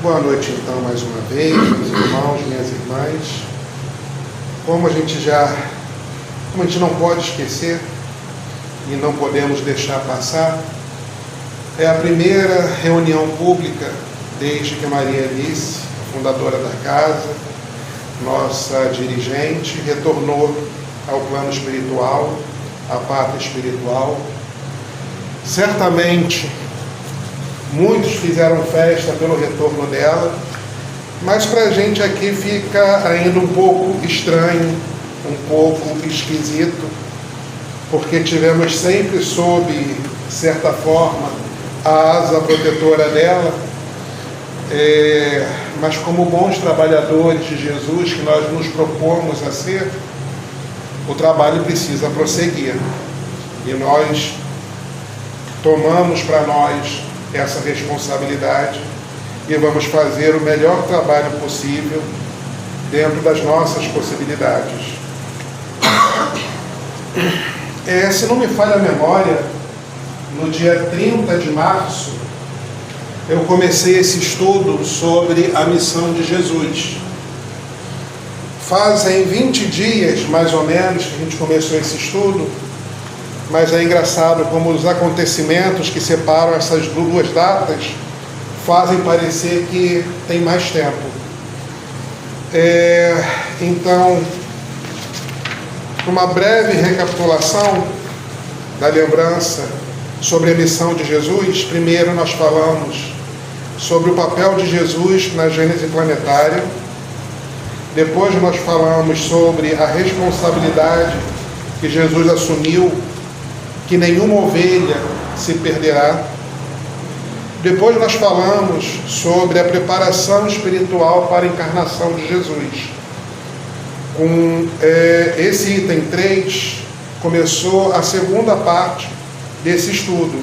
Boa noite então mais uma vez, meus irmãos, minhas irmãs. Como a gente não pode esquecer e não podemos deixar passar, é a primeira reunião pública desde que Maria Alice, fundadora da casa, nossa dirigente, retornou ao plano espiritual, à pátria espiritual. Certamente muitos fizeram festa pelo retorno dela, mas para a gente aqui fica ainda um pouco estranho, um pouco esquisito, porque tivemos sempre sob certa forma a asa protetora dela, mas como bons trabalhadores de Jesus que nós nos propomos a ser, o trabalho precisa prosseguir, e nós tomamos para nós essa responsabilidade e vamos fazer o melhor trabalho possível dentro das nossas possibilidades. Se não me falha a memória, no dia 30 de março, eu comecei esse estudo sobre a missão de Jesus. Fazem 20 dias, mais ou menos, que a gente começou esse estudo, mas é engraçado como os acontecimentos que separam essas duas datas fazem parecer que tem mais tempo. Então, uma breve recapitulação da lembrança sobre a missão de Jesus. Primeiro nós falamos sobre o papel de Jesus na Gênese planetária. Depois nós falamos sobre a responsabilidade que Jesus assumiu, que nenhuma ovelha se perderá. Depois nós falamos sobre a preparação espiritual para a encarnação de Jesus. Com esse item 3, começou a segunda parte desse estudo,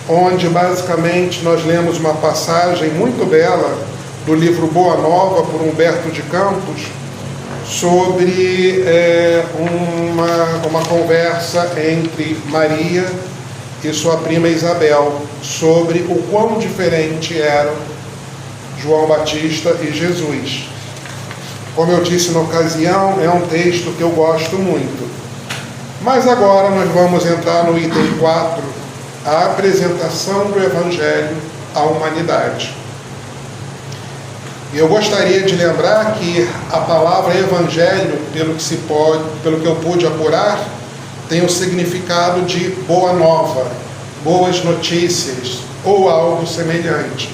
onde basicamente nós lemos uma passagem muito bela do livro Boa Nova, por Humberto de Campos, sobre uma conversa entre Maria e sua prima Isabel, sobre o quão diferente eram João Batista e Jesus. Como eu disse na ocasião, é um texto que eu gosto muito. Mas agora nós vamos entrar no item 4, a apresentação do Evangelho à humanidade. E eu gostaria de lembrar que a palavra evangelho, pelo que eu pude apurar, tem o significado de boa nova, boas notícias ou algo semelhante.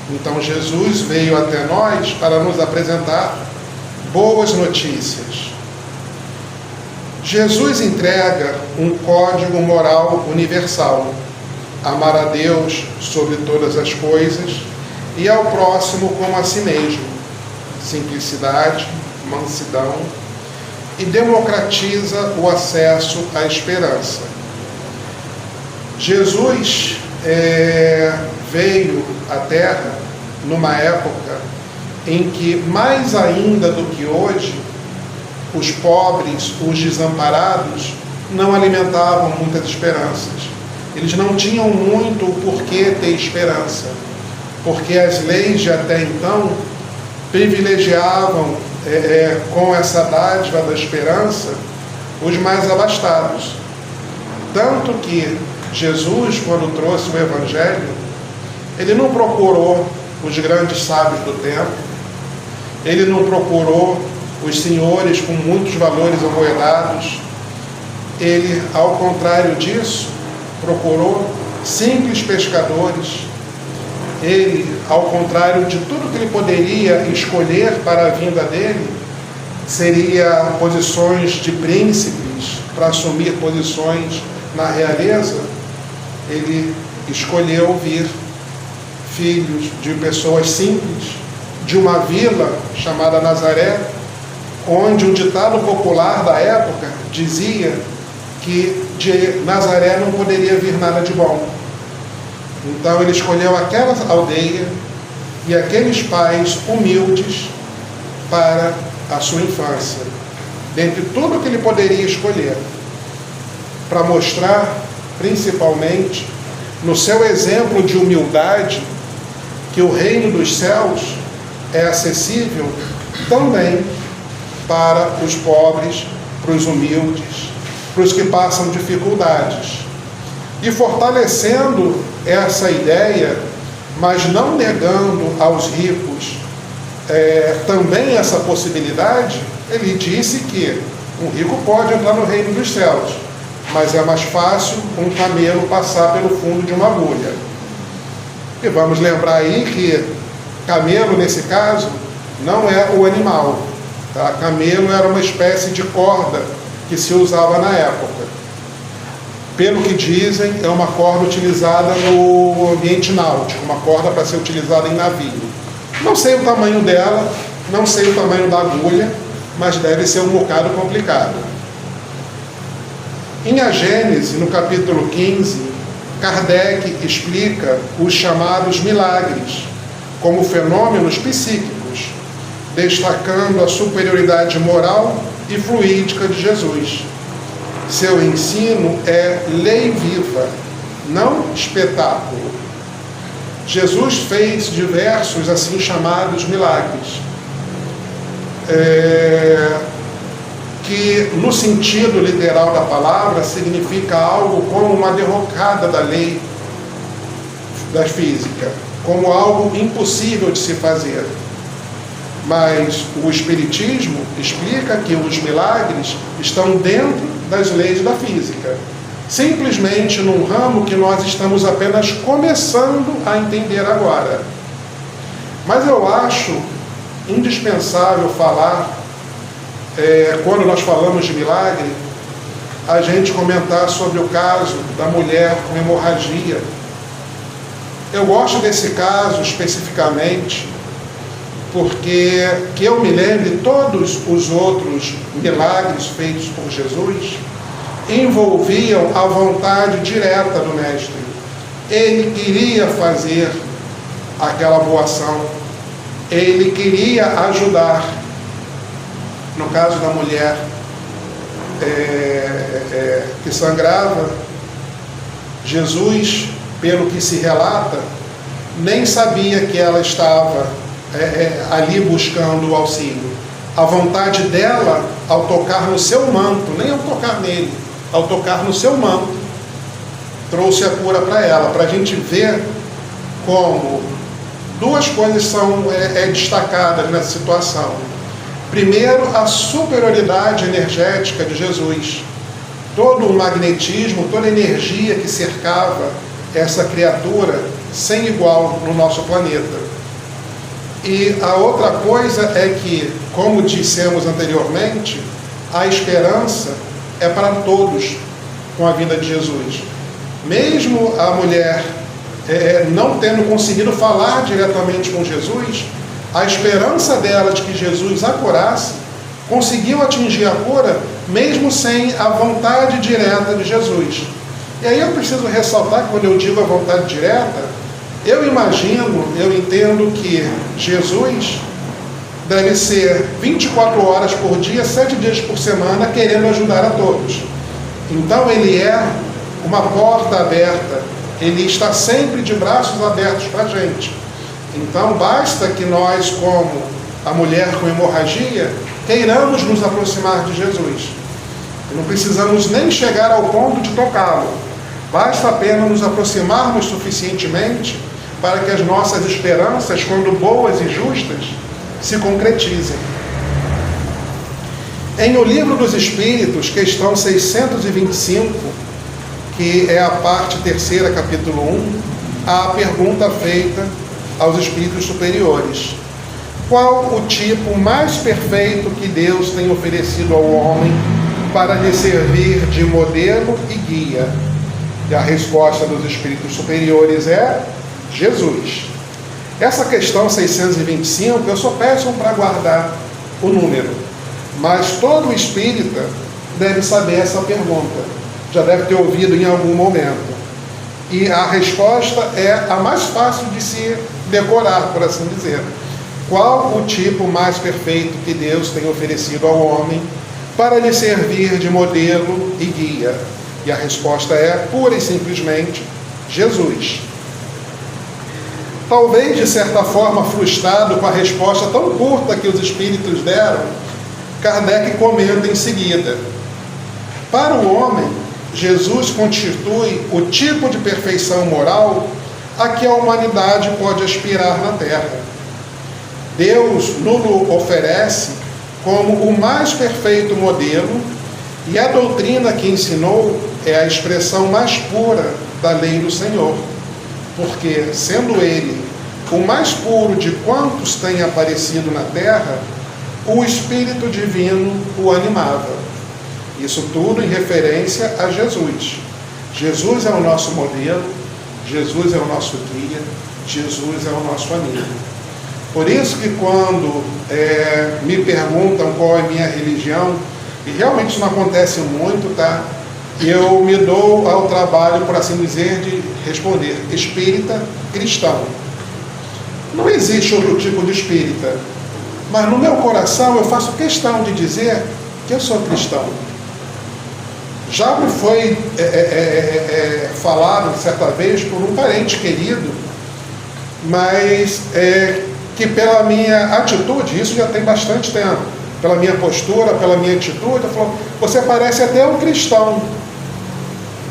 Então Jesus veio até nós para nos apresentar boas notícias. Jesus entrega um código moral universal: amar a Deus sobre todas as coisas e ao próximo como a si mesmo. Simplicidade, mansidão, e democratiza o acesso à esperança. Jesus veio à Terra numa época em que, mais ainda do que hoje, os pobres, os desamparados, não alimentavam muitas esperanças. Eles não tinham muito o porquê ter esperança, porque as leis de até então privilegiavam com essa dádiva da esperança os mais abastados. Tanto que Jesus, quando trouxe o Evangelho, ele não procurou os grandes sábios do tempo, ele não procurou os senhores com muitos valores amoedados. Ele, ao contrário disso, procurou simples pescadores. Ele, ao contrário de tudo que ele poderia escolher para a vinda dele, seria posições de príncipes, para assumir posições na realeza, ele escolheu vir filhos de pessoas simples, de uma vila chamada Nazaré, onde um ditado popular da época dizia que de Nazaré não poderia vir nada de bom. Então ele escolheu aquela aldeia e aqueles pais humildes para a sua infância, dentre tudo que ele poderia escolher, para mostrar, principalmente, no seu exemplo de humildade, que o reino dos céus é acessível também para os pobres, para os humildes, para os que passam dificuldades. E fortalecendo essa ideia, mas não negando aos ricos também essa possibilidade, ele disse que um rico pode entrar no reino dos céus, mas é mais fácil um camelo passar pelo fundo de uma agulha. E vamos lembrar aí que camelo, nesse caso, não é o animal. Tá? Camelo era uma espécie de corda que se usava na época. Pelo que dizem, é uma corda utilizada no ambiente náutico, uma corda para ser utilizada em navio. Não sei o tamanho dela, não sei o tamanho da agulha, mas deve ser um bocado complicado. Em A Gênese, no capítulo 15, Kardec explica os chamados milagres como fenômenos psíquicos, destacando a superioridade moral e fluídica de Jesus. Seu ensino é lei viva, não espetáculo. Jesus fez diversos assim chamados milagres, que no sentido literal da palavra significa algo como uma derrocada da lei da física, como algo impossível de se fazer. Mas o Espiritismo explica que os milagres estão dentro das leis da física, simplesmente num ramo que nós estamos apenas começando a entender agora. Mas eu acho indispensável falar, quando nós falamos de milagre, a gente comentar sobre o caso da mulher com hemorragia. Eu gosto desse caso especificamente porque, que eu me lembre, todos os outros milagres feitos por Jesus envolviam a vontade direta do Mestre. Ele queria fazer aquela boa ação, ele queria ajudar. No caso da mulher que sangrava, Jesus, pelo que se relata, nem sabia que ela estava ali buscando o auxílio. A vontade dela, ao tocar no seu manto, nem ao tocar nele, ao tocar no seu manto, trouxe a cura para ela, para a gente ver como duas coisas são destacadas nessa situação. Primeiro, a superioridade energética de Jesus. Todo o magnetismo, toda a energia que cercava essa criatura sem igual no nosso planeta. E a outra coisa é que, como dissemos anteriormente, a esperança é para todos com a vida de Jesus. Mesmo a mulher não tendo conseguido falar diretamente com Jesus, a esperança dela de que Jesus a curasse conseguiu atingir a cura mesmo sem a vontade direta de Jesus. E aí eu preciso ressaltar que quando eu digo a vontade direta, eu entendo que Jesus deve ser 24 horas por dia, 7 dias por semana, querendo ajudar a todos. Então ele é uma porta aberta, ele está sempre de braços abertos para a gente. Então basta que nós, como a mulher com hemorragia, queiramos nos aproximar de Jesus. E não precisamos nem chegar ao ponto de tocá-lo. Basta apenas nos aproximarmos suficientemente para que as nossas esperanças, quando boas e justas, se concretizem. Em O Livro dos Espíritos, questão 625, que é a parte 3ª, capítulo 1, há a pergunta feita aos espíritos superiores: qual o tipo mais perfeito que Deus tem oferecido ao homem para lhe servir de modelo e guia? E a resposta dos espíritos superiores é Jesus. Essa questão 625, eu sou péssimo para guardar o número, mas todo espírita deve saber essa pergunta, já deve ter ouvido em algum momento. E a resposta é a mais fácil de se decorar, por assim dizer. Qual o tipo mais perfeito que Deus tem oferecido ao homem para lhe servir de modelo e guia? E a resposta é, pura e simplesmente, Jesus. Talvez, de certa forma, frustrado com a resposta tão curta que os espíritos deram, Kardec comenta em seguida: para o homem, Jesus constitui o tipo de perfeição moral a que a humanidade pode aspirar na Terra. Deus nos oferece como o mais perfeito modelo, e a doutrina que ensinou é a expressão mais pura da lei do Senhor, porque, sendo ele o mais puro de quantos têm aparecido na Terra, o Espírito Divino o animava. Isso tudo em referência a Jesus. Jesus é o nosso modelo, Jesus é o nosso guia, Jesus é o nosso amigo. Por isso que quando me perguntam qual é a minha religião, e realmente isso não acontece muito, tá? Eu me dou ao trabalho, por assim dizer, de responder: espírita cristão. Não existe outro tipo de espírita, mas no meu coração eu faço questão de dizer que eu sou cristão. Já me foi falado certa vez por um parente querido, mas que pela minha atitude, isso já tem bastante tempo, pela minha postura, pela minha atitude, ele falou: você parece até um cristão.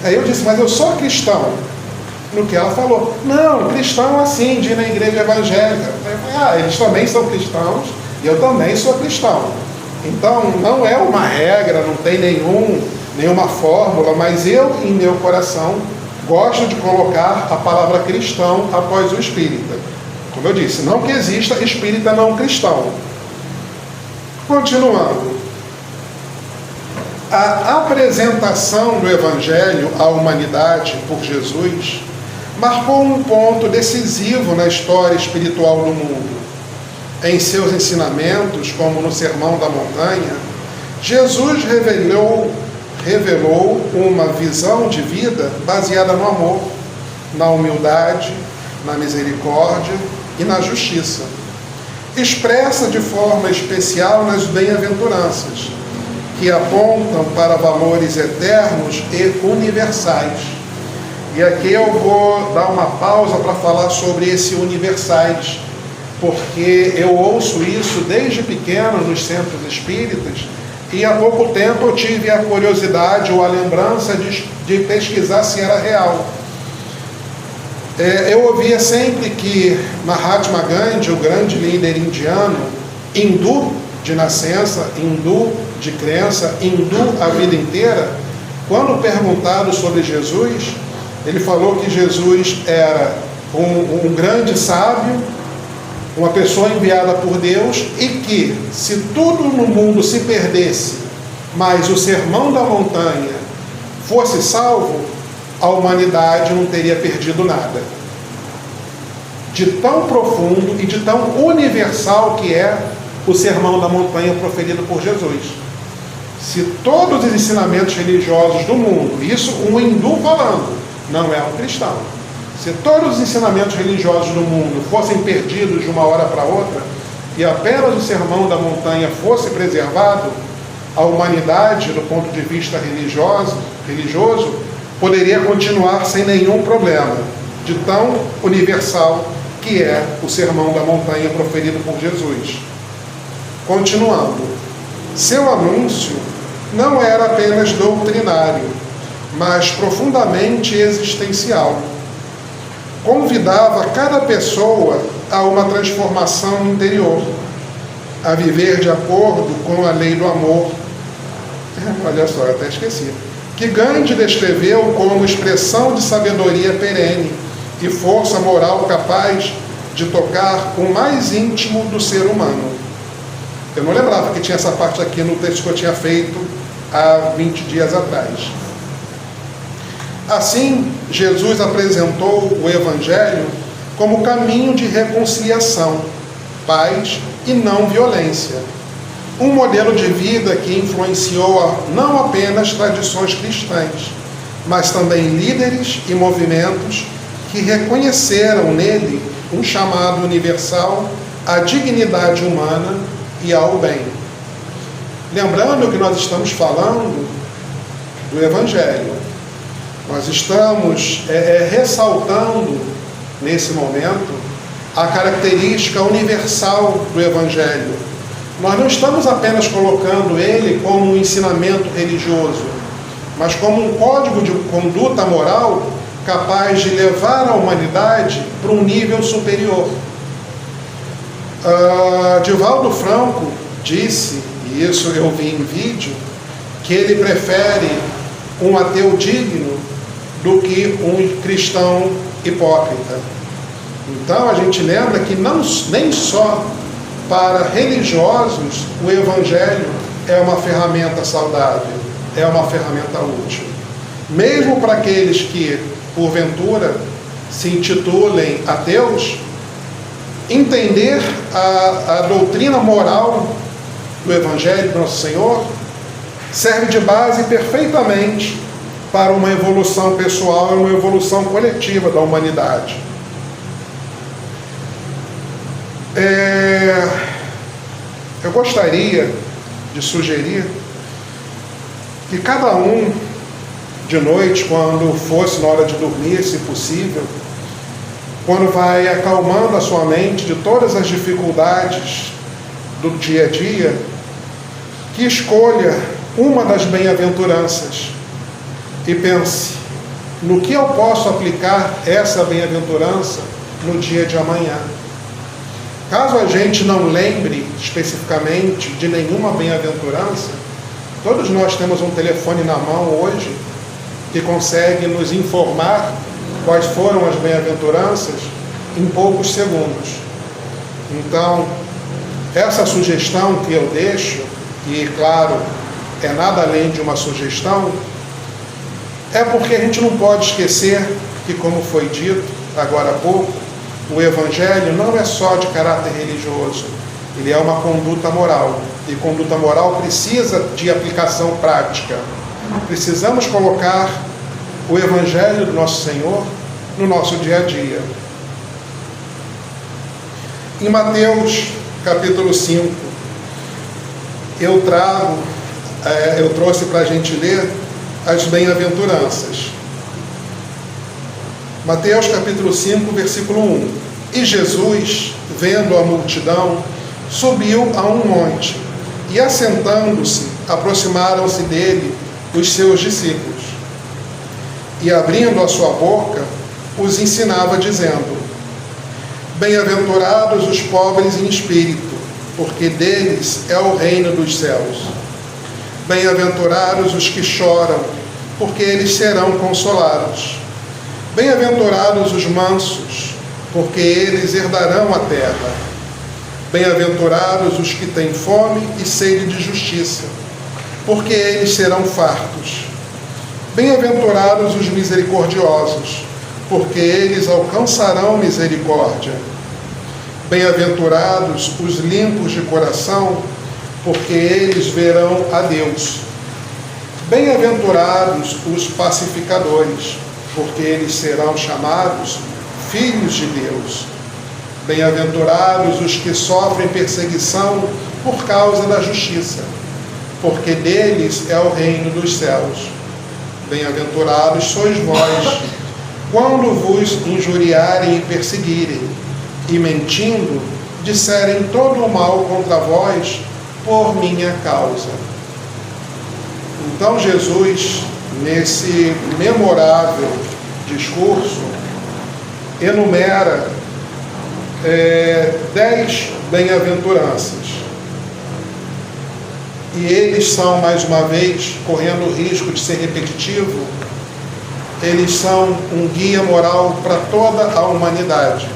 Aí eu disse: mas eu sou cristão. No que ela falou: não, cristão assim, de ir na igreja evangélica. Eu falei: eles também são cristãos e eu também sou cristão. Então não é uma regra, não tem nenhuma fórmula, mas eu, em meu coração, gosto de colocar a palavra cristão após o espírita. Como eu disse, não que exista espírita não cristão. Continuando. A apresentação do Evangelho à humanidade por Jesus marcou um ponto decisivo na história espiritual do mundo. Em seus ensinamentos, como no Sermão da Montanha, Jesus revelou uma visão de vida baseada no amor, na humildade, na misericórdia e na justiça, expressa de forma especial nas bem-aventuranças, que apontam para valores eternos e universais. E aqui eu vou dar uma pausa para falar sobre esse universais, porque eu ouço isso desde pequeno nos centros espíritas, e há pouco tempo eu tive a curiosidade ou a lembrança de pesquisar se era real. Eu ouvia sempre que Mahatma Gandhi, o grande líder indiano, hindu de nascença, hindu de crença, hindu a vida inteira, quando perguntado sobre Jesus, ele falou que Jesus era um grande sábio, uma pessoa enviada por Deus, e que se tudo no mundo se perdesse, mas o Sermão da Montanha fosse salvo, a humanidade não teria perdido nada. De tão profundo e de tão universal que é o Sermão da Montanha proferido por Jesus. Se todos os ensinamentos religiosos do mundo, isso um hindu falando, não é um cristão, se todos os ensinamentos religiosos do mundo fossem perdidos de uma hora para outra, e apenas o Sermão da Montanha fosse preservado, a humanidade, do ponto de vista religioso, poderia continuar sem nenhum problema, de tão universal que é o Sermão da Montanha proferido por Jesus. Continuando, seu anúncio não era apenas doutrinário, mas profundamente existencial. Convidava cada pessoa a uma transformação interior, a viver de acordo com a lei do amor. Olha só, eu até esqueci. Que Gandhi descreveu como expressão de sabedoria perene e força moral capaz de tocar o mais íntimo do ser humano. Eu não lembrava que tinha essa parte aqui no texto que eu tinha feito há 20 dias atrás. Assim, Jesus apresentou o Evangelho como caminho de reconciliação, paz e não violência. Um modelo de vida que influenciou não apenas tradições cristãs, mas também líderes e movimentos que reconheceram nele um chamado universal à dignidade humana e ao bem. Lembrando que nós estamos falando do Evangelho. Nós estamos ressaltando, nesse momento, a característica universal do Evangelho. Nós não estamos apenas colocando ele como um ensinamento religioso, mas como um código de conduta moral capaz de levar a humanidade para um nível superior. Divaldo Franco disse, e isso eu vi em vídeo, que ele prefere um ateu digno do que um cristão hipócrita. Então a gente lembra que nem só para religiosos o Evangelho é uma ferramenta saudável, é uma ferramenta útil. Mesmo para aqueles que, porventura, se intitulem ateus, entender a doutrina moral do Evangelho do Nosso Senhor serve de base perfeitamente para uma evolução pessoal e uma evolução coletiva da humanidade. Eu gostaria de sugerir que cada um, de noite, quando fosse na hora de dormir, se possível, quando vai acalmando a sua mente de todas as dificuldades do dia a dia, que escolha uma das bem-aventuranças e pense no que eu posso aplicar essa bem-aventurança no dia de amanhã. Caso a gente não lembre especificamente de nenhuma bem-aventurança, todos nós temos um telefone na mão hoje que consegue nos informar quais foram as bem-aventuranças em poucos segundos. Então, essa sugestão que eu deixo, e claro, é nada além de uma sugestão, é porque a gente não pode esquecer que, como foi dito agora há pouco, o Evangelho não é só de caráter religioso, ele é uma conduta moral, e conduta moral precisa de aplicação prática. Precisamos colocar o Evangelho do Nosso Senhor no nosso dia a dia. Em Mateus capítulo 5, eu trouxe para a gente ler as bem-aventuranças. Mateus capítulo 5, versículo 1. E Jesus, vendo a multidão, subiu a um monte, e assentando-se, aproximaram-se dele os seus discípulos. E abrindo a sua boca, os ensinava, dizendo: Bem-aventurados os pobres em espírito, porque deles é o reino dos céus. Bem-aventurados os que choram, porque eles serão consolados. Bem-aventurados os mansos, porque eles herdarão a terra. Bem-aventurados os que têm fome e sede de justiça, porque eles serão fartos. Bem-aventurados os misericordiosos, porque eles alcançarão misericórdia. Bem-aventurados os limpos de coração, porque eles verão a Deus. Bem-aventurados os pacificadores, porque eles serão chamados filhos de Deus. Bem-aventurados os que sofrem perseguição por causa da justiça, porque deles é o reino dos céus. Bem-aventurados sois vós, quando vos injuriarem e perseguirem, e mentindo, disserem todo o mal contra vós por minha causa. Então Jesus, nesse memorável discurso, enumera 10 bem-aventuranças. E eles são, mais uma vez, correndo o risco de ser repetitivo, eles são um guia moral para toda a humanidade.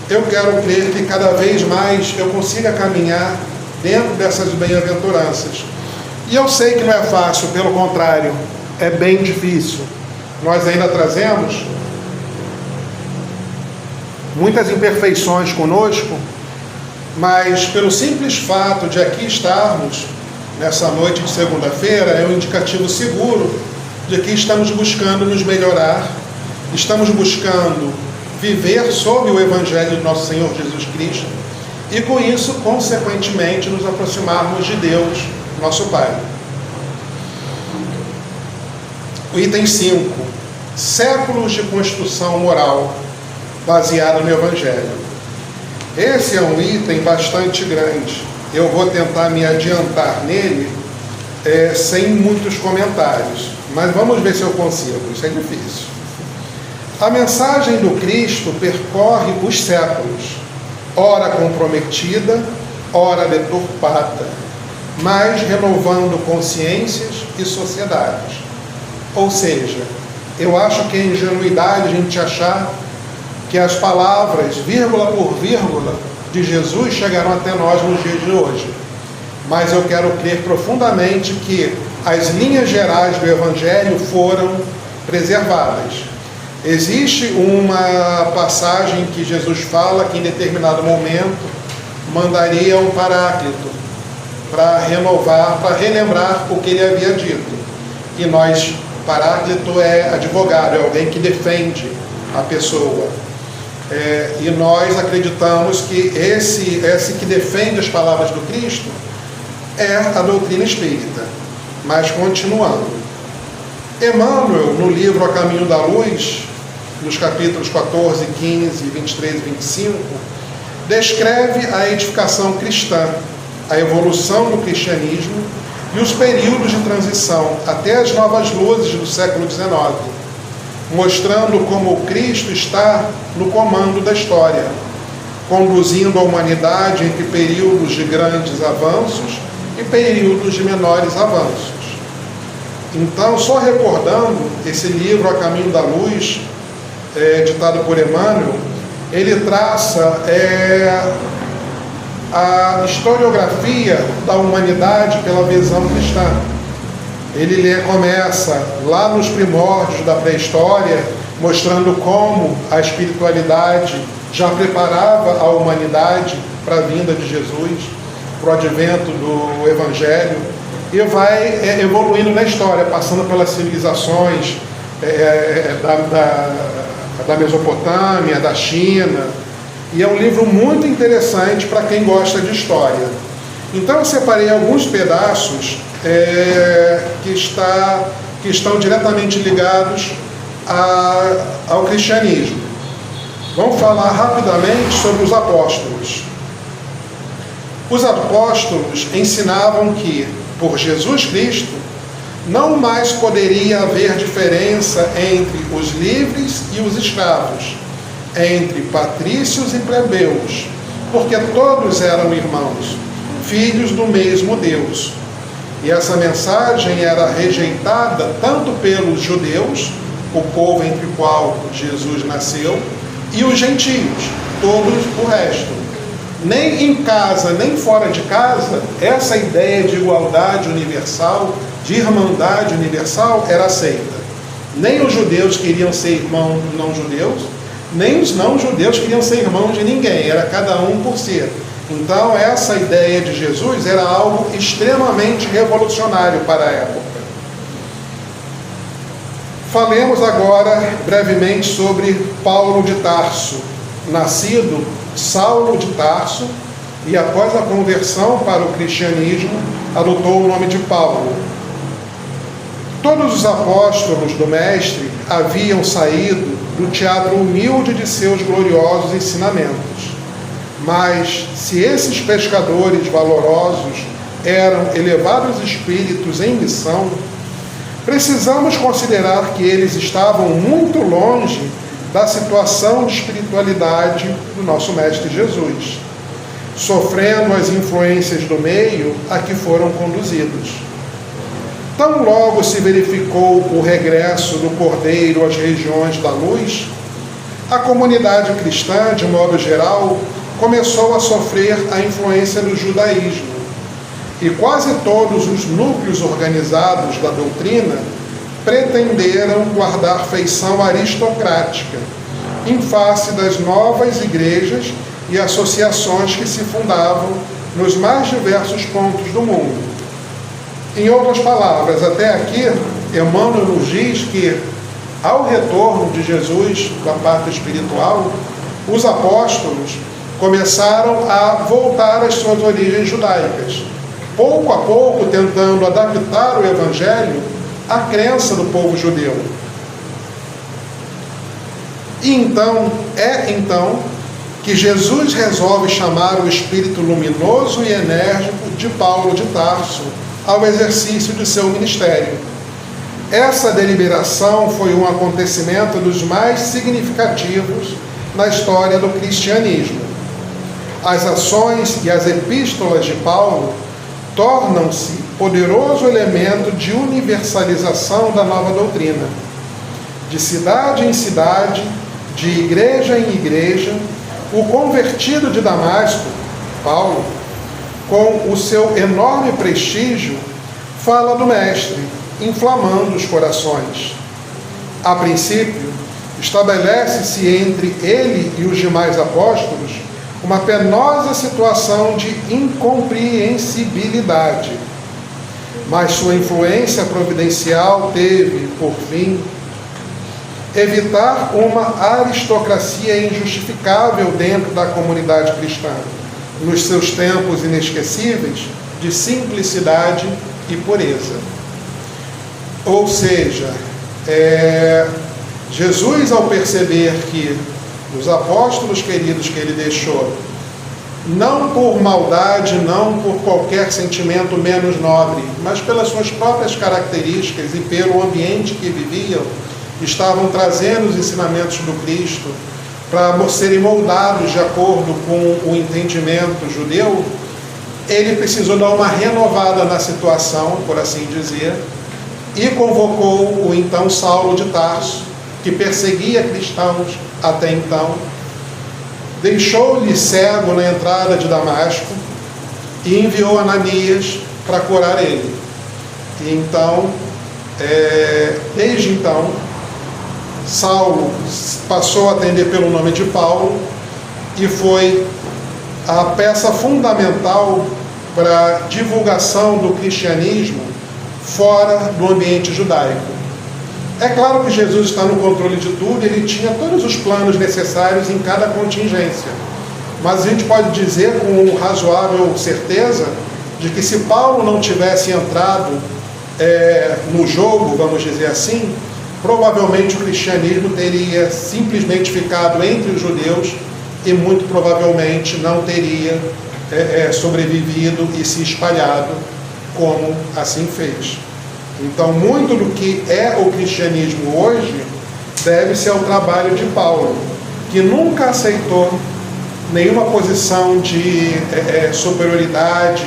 Eu quero crer que cada vez mais eu consiga caminhar dentro dessas bem-aventuranças. E eu sei que não é fácil, pelo contrário, é bem difícil. Nós ainda trazemos muitas imperfeições conosco, mas pelo simples fato de aqui estarmos nessa noite de segunda-feira, é um indicativo seguro de que estamos buscando nos melhorar, estamos buscando viver sob o Evangelho do nosso Senhor Jesus Cristo e com isso, consequentemente, nos aproximarmos de Deus, nosso Pai. O item 5. Séculos de construção moral. baseada no Evangelho. Esse é um item bastante grande. Eu vou tentar me adiantar nele sem muitos comentários, mas vamos ver se eu consigo. Isso é difícil. A mensagem do Cristo percorre os séculos, ora comprometida, ora deturpada, mas renovando consciências e sociedades. Ou seja, eu acho que é ingenuidade a gente achar que as palavras, vírgula por vírgula, de Jesus chegarão até nós nos dias de hoje. Mas eu quero crer profundamente que as linhas gerais do Evangelho foram preservadas. Existe uma passagem que Jesus fala que em determinado momento mandaria um Paráclito para renovar, para relembrar o que ele havia dito. E nós, Paráclito é advogado, é alguém que defende a pessoa. E nós acreditamos que esse que defende as palavras do Cristo é a doutrina espírita. Mas continuando, Emmanuel, no livro A Caminho da Luz, nos capítulos 14, 15, 23 e 25, descreve a edificação cristã, a evolução do cristianismo e os períodos de transição até as novas luzes do século XIX, mostrando como o Cristo está no comando da história, conduzindo a humanidade entre períodos de grandes avanços e períodos de menores avanços. Então, só recordando, esse livro A Caminho da Luz, ditado por Emmanuel, ele traça a historiografia da humanidade pela visão cristã. Ele começa lá nos primórdios da pré-história, mostrando como a espiritualidade já preparava a humanidade para a vinda de Jesus, para o advento do Evangelho, e vai evoluindo na história, passando pelas civilizações da Mesopotâmia, da China. E é um livro muito interessante para quem gosta de história. Então eu separei alguns pedaços que estão diretamente ligados ao cristianismo. Vamos falar rapidamente sobre os apóstolos. Os apóstolos ensinavam que, por Jesus Cristo, não mais poderia haver diferença entre os livres e os escravos, entre patrícios e plebeus, porque todos eram irmãos, filhos do mesmo Deus. E essa mensagem era rejeitada tanto pelos judeus, o povo entre o qual Jesus nasceu, e os gentios, todos o resto. Nem em casa, nem fora de casa, essa ideia de igualdade universal, de irmandade universal, era aceita. Nem os judeus queriam ser irmãos dos não-judeus, nem os não-judeus queriam ser irmãos de ninguém, era cada um por si. Então, essa ideia de Jesus era algo extremamente revolucionário para a época. Falemos agora brevemente sobre Paulo de Tarso, nascido Saulo de Tarso, e após a conversão para o cristianismo, adotou o nome de Paulo. Todos os apóstolos do Mestre haviam saído do teatro humilde de seus gloriosos ensinamentos. Mas, se esses pescadores valorosos eram elevados espíritos em missão, precisamos considerar que eles estavam muito longe da situação de espiritualidade do nosso Mestre Jesus, sofrendo as influências do meio a que foram conduzidos. Tão logo se verificou o regresso do Cordeiro às regiões da luz, a comunidade cristã, de modo geral, começou a sofrer a influência do judaísmo, e quase todos os núcleos organizados da doutrina pretenderam guardar feição aristocrática, em face das novas igrejas e associações que se fundavam nos mais diversos pontos do mundo. Em outras palavras, até aqui, Emmanuel nos diz que, ao retorno de Jesus da parte espiritual, os apóstolos começaram a voltar às suas origens judaicas, pouco a pouco tentando adaptar o Evangelho à crença do povo judeu. E então, que Jesus resolve chamar o espírito luminoso e enérgico de Paulo de Tarso ao exercício de seu ministério. Essa deliberação foi um acontecimento dos mais significativos na história do cristianismo. As ações e as epístolas de Paulo tornam-se poderoso elemento de universalização da nova doutrina. De cidade em cidade, de igreja em igreja, o convertido de Damasco, Paulo, com o seu enorme prestígio, fala do Mestre, inflamando os corações. A princípio, estabelece-se entre ele e os demais apóstolos uma penosa situação de incompreensibilidade. Mas sua influência providencial teve, por fim, evitar uma aristocracia injustificável dentro da comunidade cristã, nos seus tempos inesquecíveis de simplicidade e pureza. Ou seja, Jesus, ao perceber que os apóstolos queridos que ele deixou, não por maldade, não por qualquer sentimento menos nobre, mas pelas suas próprias características e pelo ambiente que viviam, estavam trazendo os ensinamentos do Cristo para serem moldados de acordo com o entendimento judeu, ele precisou dar uma renovada na situação, por assim dizer, e convocou o então Saulo de Tarso, que perseguia cristãos até então, deixou-lhe cego na entrada de Damasco e enviou Ananias para curar ele. E então, desde então, Saulo passou a atender pelo nome de Paulo e foi a peça fundamental para a divulgação do cristianismo fora do ambiente judaico. É claro que Jesus está no controle de tudo, ele tinha todos os planos necessários em cada contingência. Mas a gente pode dizer com razoável certeza de que se Paulo não tivesse entrado no jogo, vamos dizer assim, provavelmente o cristianismo teria simplesmente ficado entre os judeus e muito provavelmente não teria sobrevivido e se espalhado como assim fez. Então, muito do que é o cristianismo hoje deve-se ao trabalho de Paulo, que nunca aceitou nenhuma posição de superioridade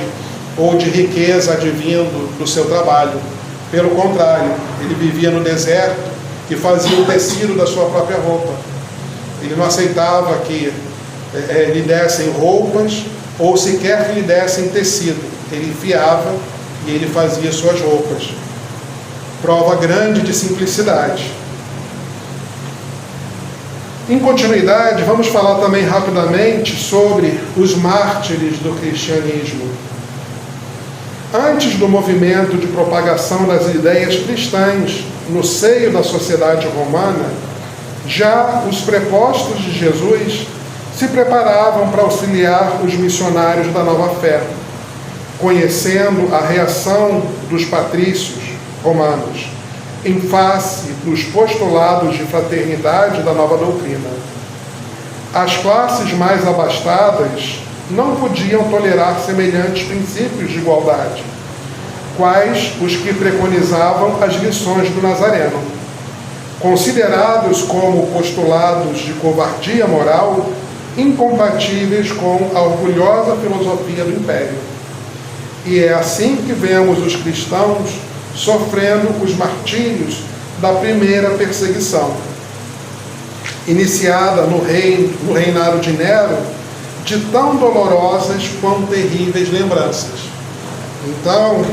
ou de riqueza advindo do seu trabalho. Pelo contrário, ele vivia no deserto e fazia o tecido da sua própria roupa. Ele não aceitava que lhe dessem roupas ou sequer que lhe dessem tecido. Ele enfiava e ele fazia suas roupas. Prova grande de simplicidade. Em continuidade, vamos falar também rapidamente sobre os mártires do cristianismo. Antes do movimento de propagação das ideias cristãs no seio da sociedade romana, já os prepostos de Jesus se preparavam para auxiliar os missionários da nova fé, conhecendo a reação dos patrícios romanos em face dos postulados de fraternidade da nova doutrina. As classes mais abastadas não podiam tolerar semelhantes princípios de igualdade, quais os que preconizavam as lições do Nazareno. Considerados como postulados de covardia moral, incompatíveis com a orgulhosa filosofia do Império. E é assim que vemos os cristãos sofrendo os martírios da primeira perseguição, iniciada no reinado de Nero, de tão dolorosas quanto terríveis lembranças. Então,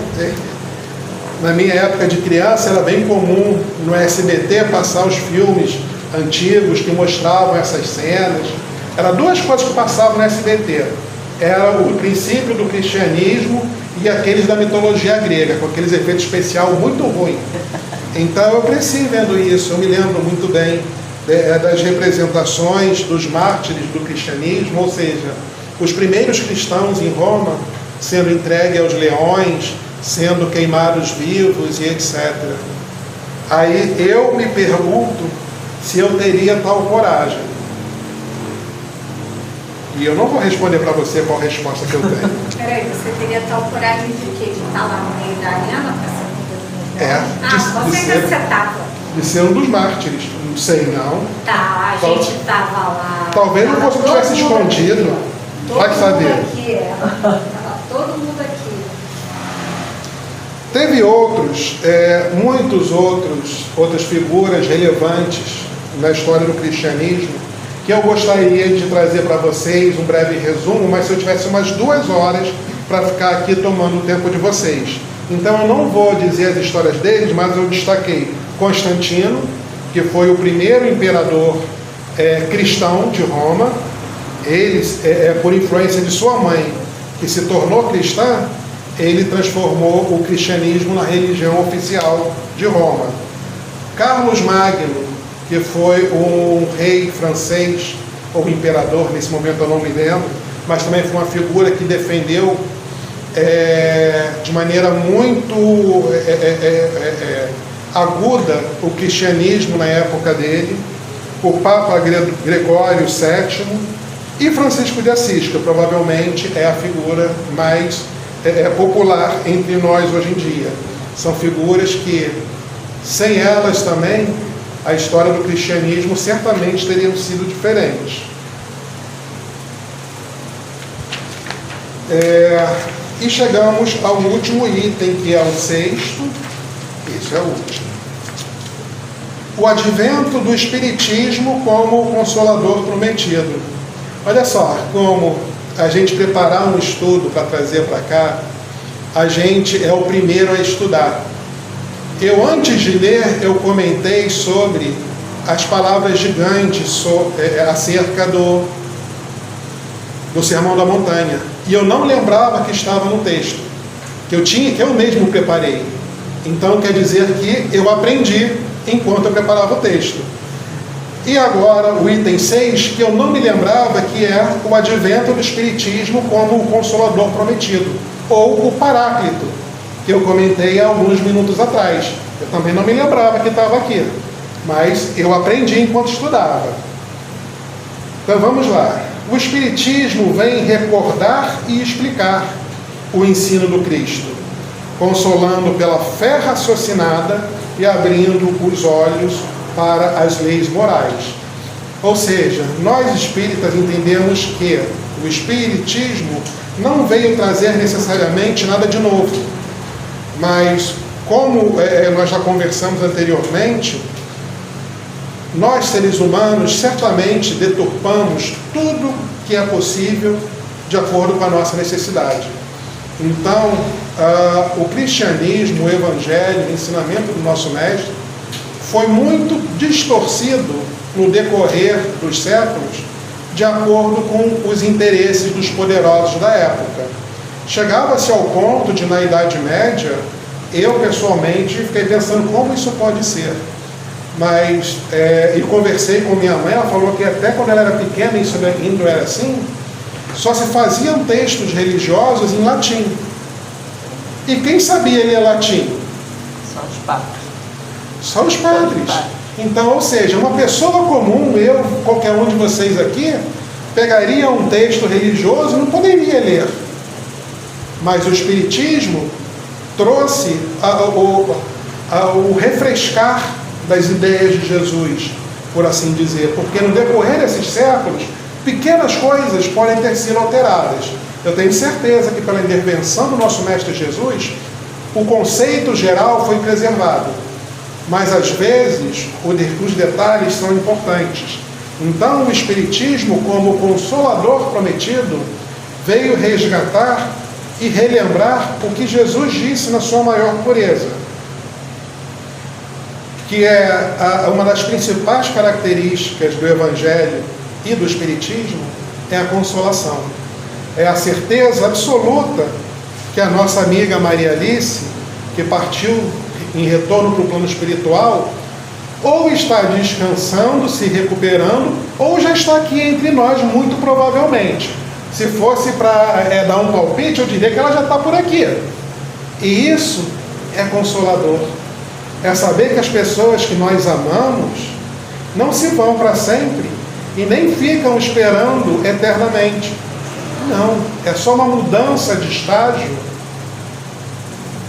na minha época de criança, era bem comum no SBT passar os filmes antigos que mostravam essas cenas. Eram duas coisas que passavam no SBT. Era o princípio do cristianismo e aqueles da mitologia grega, com aqueles efeitos especiais muito ruins. Então eu cresci vendo isso, eu me lembro muito bem das representações dos mártires do cristianismo, ou seja, os primeiros cristãos em Roma sendo entregues aos leões, sendo queimados vivos e etc. Aí eu me pergunto se eu teria tal coragem. E eu não vou responder para você qual a resposta que eu tenho. Peraí, você teria tal coragem de quê? De estar lá no meio da arena para ser De ser um dos mártires. Não sei, não. Tá, a gente estava lá. Talvez eu tivesse escondido. Vai saber. Tava todo mundo aqui. Teve outras figuras relevantes na história do cristianismo que eu gostaria de trazer para vocês um breve resumo, mas se eu tivesse umas 2 horas para ficar aqui tomando o tempo de vocês. Então eu não vou dizer as histórias deles, mas eu destaquei Constantino, que foi o primeiro imperador cristão de Roma. Ele, por influência de sua mãe, que se tornou cristã, ele transformou o cristianismo na religião oficial de Roma. Carlos Magno, que foi um rei francês, ou imperador, nesse momento eu não me lembro, mas também foi uma figura que defendeu de maneira muito aguda o cristianismo na época dele. O Papa Gregório VII e Francisco de Assis, que provavelmente é a figura mais popular entre nós hoje em dia. São figuras que, sem elas também, a história do cristianismo certamente teria sido diferente. E chegamos ao último item, que é o 6º. Isso é o último. O advento do Espiritismo como o Consolador prometido. Olha só, como a gente preparar um estudo para trazer para cá, a gente é o primeiro a estudar. Eu, antes de ler, eu comentei sobre as palavras gigantes acerca do Sermão da Montanha. E eu não lembrava que estava no texto, que eu mesmo preparei. Então quer dizer que eu aprendi enquanto eu preparava o texto. E agora o item 6, que eu não me lembrava, que é o advento do Espiritismo como o Consolador prometido, ou o Paráclito, que eu comentei há alguns minutos atrás. Eu também não me lembrava que estava aqui, mas eu aprendi enquanto estudava. Então vamos lá. O Espiritismo vem recordar e explicar o ensino do Cristo, consolando pela fé raciocinada e abrindo os olhos para as leis morais. Ou seja, nós espíritas entendemos que o Espiritismo não veio trazer necessariamente nada de novo, mas como nós já conversamos anteriormente, nós seres humanos certamente deturpamos tudo que é possível de acordo com a nossa necessidade. Então, o cristianismo, o evangelho, o ensinamento do nosso mestre foi muito distorcido no decorrer dos séculos, de acordo com os interesses dos poderosos da época. Chegava-se ao ponto de, na Idade Média, eu pessoalmente fiquei pensando como isso pode ser. Mas, e conversei com minha mãe, ela falou que até quando ela era pequena, isso ainda era assim, só se faziam textos religiosos em latim. E quem sabia ler latim? Só os padres. Só os padres. Então, ou seja, uma pessoa comum, eu, qualquer um de vocês aqui, pegaria um texto religioso e não poderia ler. Mas o Espiritismo trouxe o refrescar das ideias de Jesus, por assim dizer, porque no decorrer desses séculos, pequenas coisas podem ter sido alteradas. Eu tenho certeza que pela intervenção do nosso Mestre Jesus, o conceito geral foi preservado, mas às vezes os detalhes são importantes. Então o Espiritismo, como Consolador prometido, veio resgatar e relembrar o que Jesus disse na sua maior pureza, que é uma das principais características do Evangelho e do Espiritismo, é a consolação. É a certeza absoluta que a nossa amiga Maria Alice, que partiu em retorno para o plano espiritual, ou está descansando, se recuperando, ou já está aqui entre nós, muito provavelmente. Se fosse para dar um palpite, eu diria que ela já está por aqui. E isso é consolador. É saber que as pessoas que nós amamos não se vão para sempre e nem ficam esperando eternamente. Não, é só uma mudança de estágio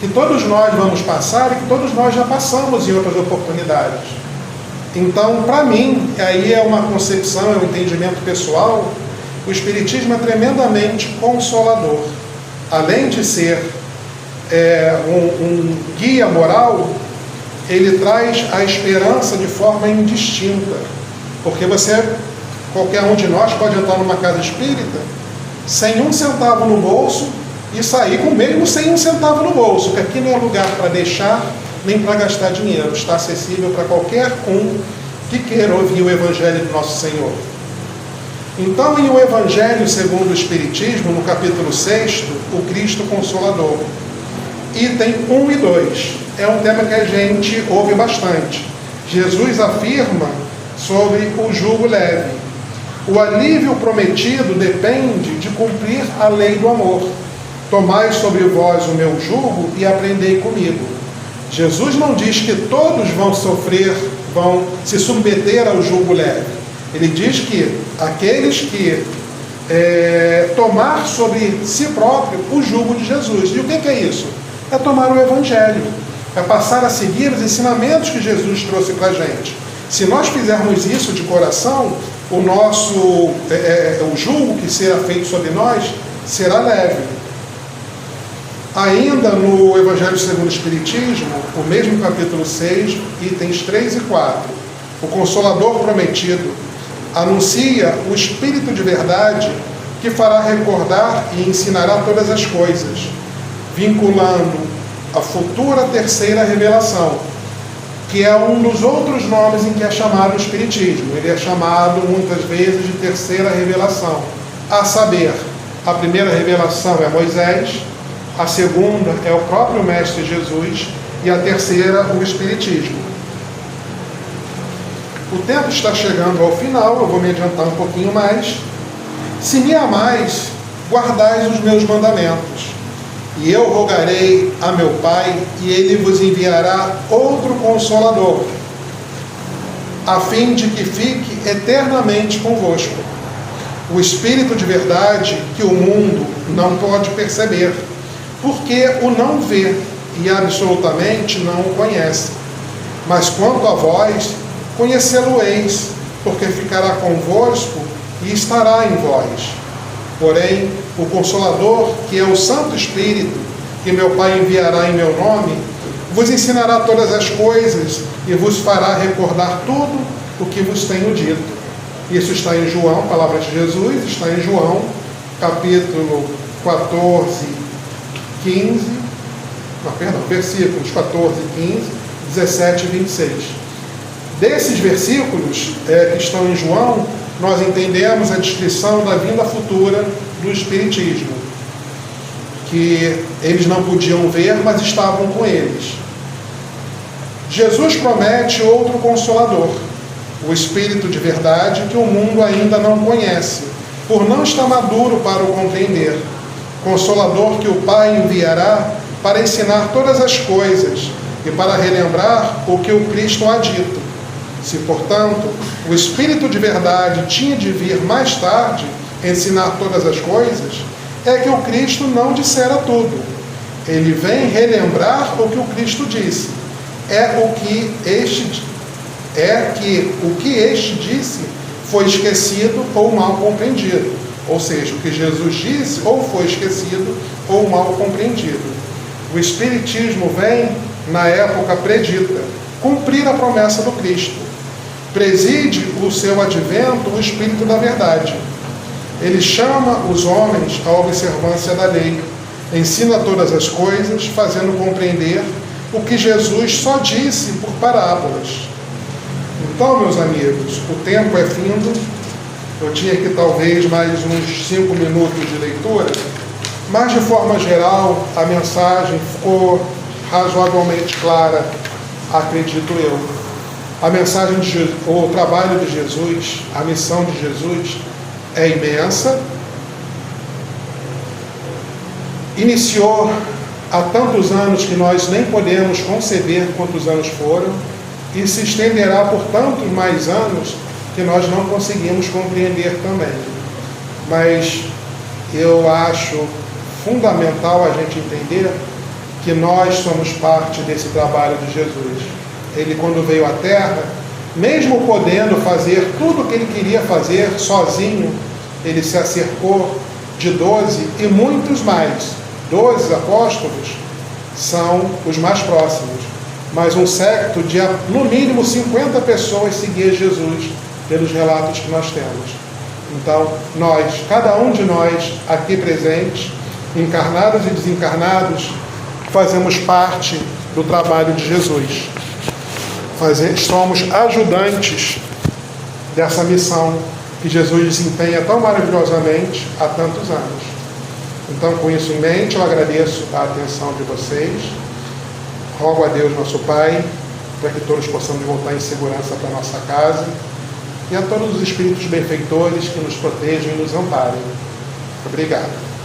que todos nós vamos passar e que todos nós já passamos em outras oportunidades. Então, para mim, aí é uma concepção, é um entendimento pessoal, o Espiritismo é tremendamente consolador. Além de ser um guia moral, ele traz a esperança de forma indistinta. Porque qualquer um de nós pode entrar numa casa espírita sem um centavo no bolso e sair com mesmo sem um centavo no bolso, porque aqui não é lugar para deixar nem para gastar dinheiro. Está acessível para qualquer um que queira ouvir o Evangelho do Nosso Senhor. Então, em O Evangelho segundo o Espiritismo, no capítulo 6, o Cristo Consolador, item 1 e 2, é um tema que a gente ouve bastante. Jesus afirma sobre o jugo leve. O alívio prometido depende de cumprir a lei do amor. Tomai sobre vós o meu jugo e aprendei comigo. Jesus não diz que todos vão sofrer, vão se submeter ao jugo leve. Ele diz que aqueles que tomar sobre si próprio o jugo de Jesus. E o que é isso? É tomar o Evangelho. É passar a seguir os ensinamentos que Jesus trouxe para a gente. Se nós fizermos isso de coração, o jugo que será feito sobre nós será leve. Ainda no Evangelho segundo o Espiritismo, o mesmo capítulo 6, itens 3 e 4, o Consolador prometido anuncia o Espírito de verdade que fará recordar e ensinará todas as coisas, vinculando a futura terceira revelação, que é um dos outros nomes em que é chamado o Espiritismo. Ele é chamado muitas vezes de terceira revelação, a saber, a primeira revelação é Moisés, a segunda é o próprio Mestre Jesus e a terceira o Espiritismo. O tempo está chegando ao final, eu vou me adiantar um pouquinho mais. Se me amais, guardais os meus mandamentos. E eu rogarei a meu Pai, e Ele vos enviará outro Consolador, a fim de que fique eternamente convosco. O Espírito de verdade que o mundo não pode perceber, porque o não vê e absolutamente não o conhece. Mas quanto a vós, conhecê-lo-eis, porque ficará convosco e estará em vós. Porém, o Consolador, que é o Santo Espírito, que meu Pai enviará em meu nome, vos ensinará todas as coisas e vos fará recordar tudo o que vos tenho dito. Isso está em João, palavras de Jesus, está em João, capítulo 14, 15, versículos 14, 15, 17 e 26. Desses versículos que estão em João, nós entendemos a descrição da vinda futura do Espiritismo, que eles não podiam ver, mas estavam com eles. Jesus promete outro Consolador, o Espírito de verdade que o mundo ainda não conhece, por não estar maduro para o compreender. Consolador que o Pai enviará para ensinar todas as coisas e para relembrar o que o Cristo há dito. Se, portanto, o Espírito de verdade tinha de vir mais tarde ensinar todas as coisas, é que o Cristo não dissera tudo. Ele vem relembrar o que o Cristo disse. O que este disse foi esquecido ou mal compreendido. Ou seja, o que Jesus disse ou foi esquecido ou mal compreendido. O Espiritismo vem, na época predita, cumprir a promessa do Cristo. Preside o seu advento o Espírito da verdade. Ele chama os homens à observância da lei, ensina todas as coisas, fazendo compreender o que Jesus só disse por parábolas. Então, meus amigos, o tempo é findo. Eu tinha aqui talvez mais uns 5 minutos de leitura, mas de forma geral a mensagem ficou razoavelmente clara, acredito eu. A mensagem o trabalho de Jesus, a missão de Jesus é imensa. Iniciou há tantos anos que nós nem podemos conceber quantos anos foram. e se estenderá por tantos mais anos que nós não conseguimos compreender também. Mas eu acho fundamental a gente entender que nós somos parte desse trabalho de Jesus. Ele, quando veio à Terra, mesmo podendo fazer tudo o que ele queria fazer sozinho, ele se acercou de 12 e muitos mais. 12 apóstolos são os mais próximos, mas um séquito de no mínimo 50 pessoas seguia Jesus pelos relatos que nós temos. Então, nós, cada um de nós aqui presentes, encarnados e desencarnados, fazemos parte do trabalho de Jesus. Somos ajudantes dessa missão que Jesus desempenha tão maravilhosamente há tantos anos. Então, com isso em mente, eu agradeço a atenção de vocês. Rogo a Deus, nosso Pai, para que todos possamos voltar em segurança para a nossa casa, e a todos os espíritos benfeitores que nos protejam e nos amparem. Obrigado.